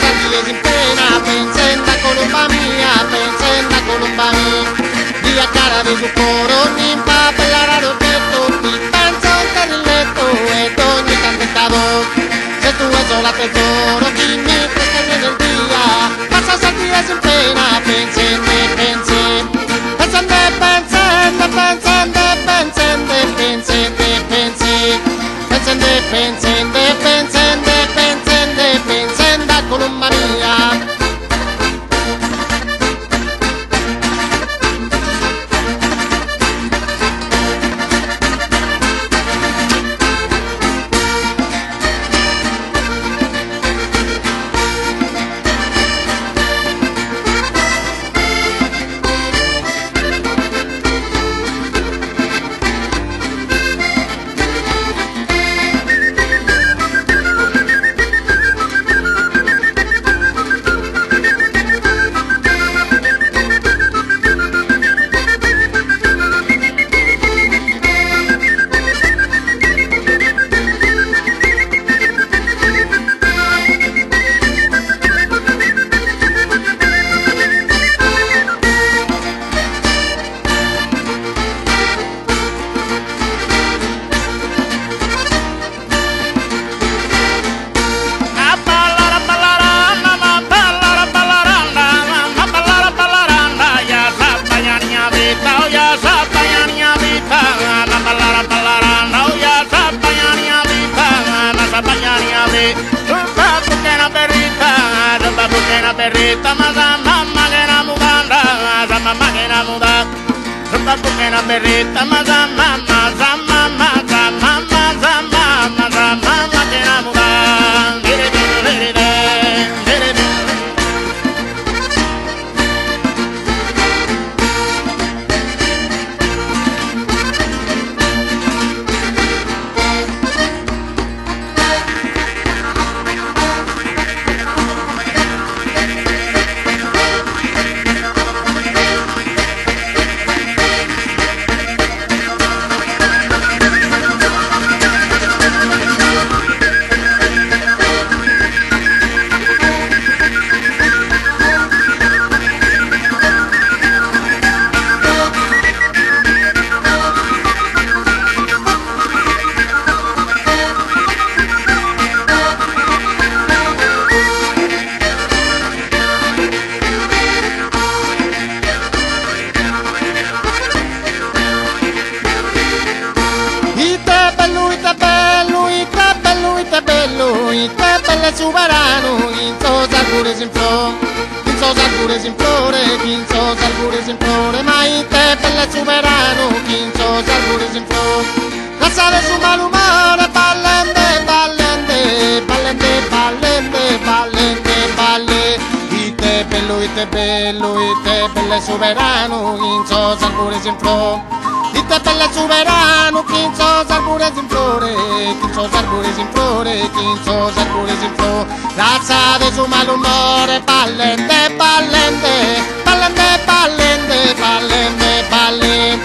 salire sin pena, pensa Colomba mia, pensa Colomba mia. Via cara di su coro, nimpa bella rotetto, ti penso per il letto ed ogni tanto stavo. Se tu è sola tesoro, chi mi presta nel dia, passa salire sin pena, pensa in me, pensa. Pensando, pensando, pensando, pensando, pensando, pensando, pensando, pensando, pensando, pensando, Colomba mia. Perrita, ma sa mamma che la mudanda, sa mamma che la muda. Sopra che la perrita, ma sa mamma, sa mamma, sa mamma, sa mamma, sa mamma che la muda. Dire dire dire dire dire. Te belle sovrano, in so salvure sin flore, in so salvure sin flore, in so salvure sin flore, ma te belle sovrano, in so salvure sin flore. Lasciare su malumore, ballende, ballende, ballende, ballende, ballende, balle. Ite belle sovrano, in so salvure sin flore. Ite belle sovrano, chi so salvure sin flore, chi so salvure sin flore, chi so salvure sin flore. Lasciate su malumore, ballende, ballende, ballende, ballende, ballende, ballende,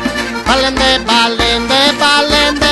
ballende, ballende, ballende.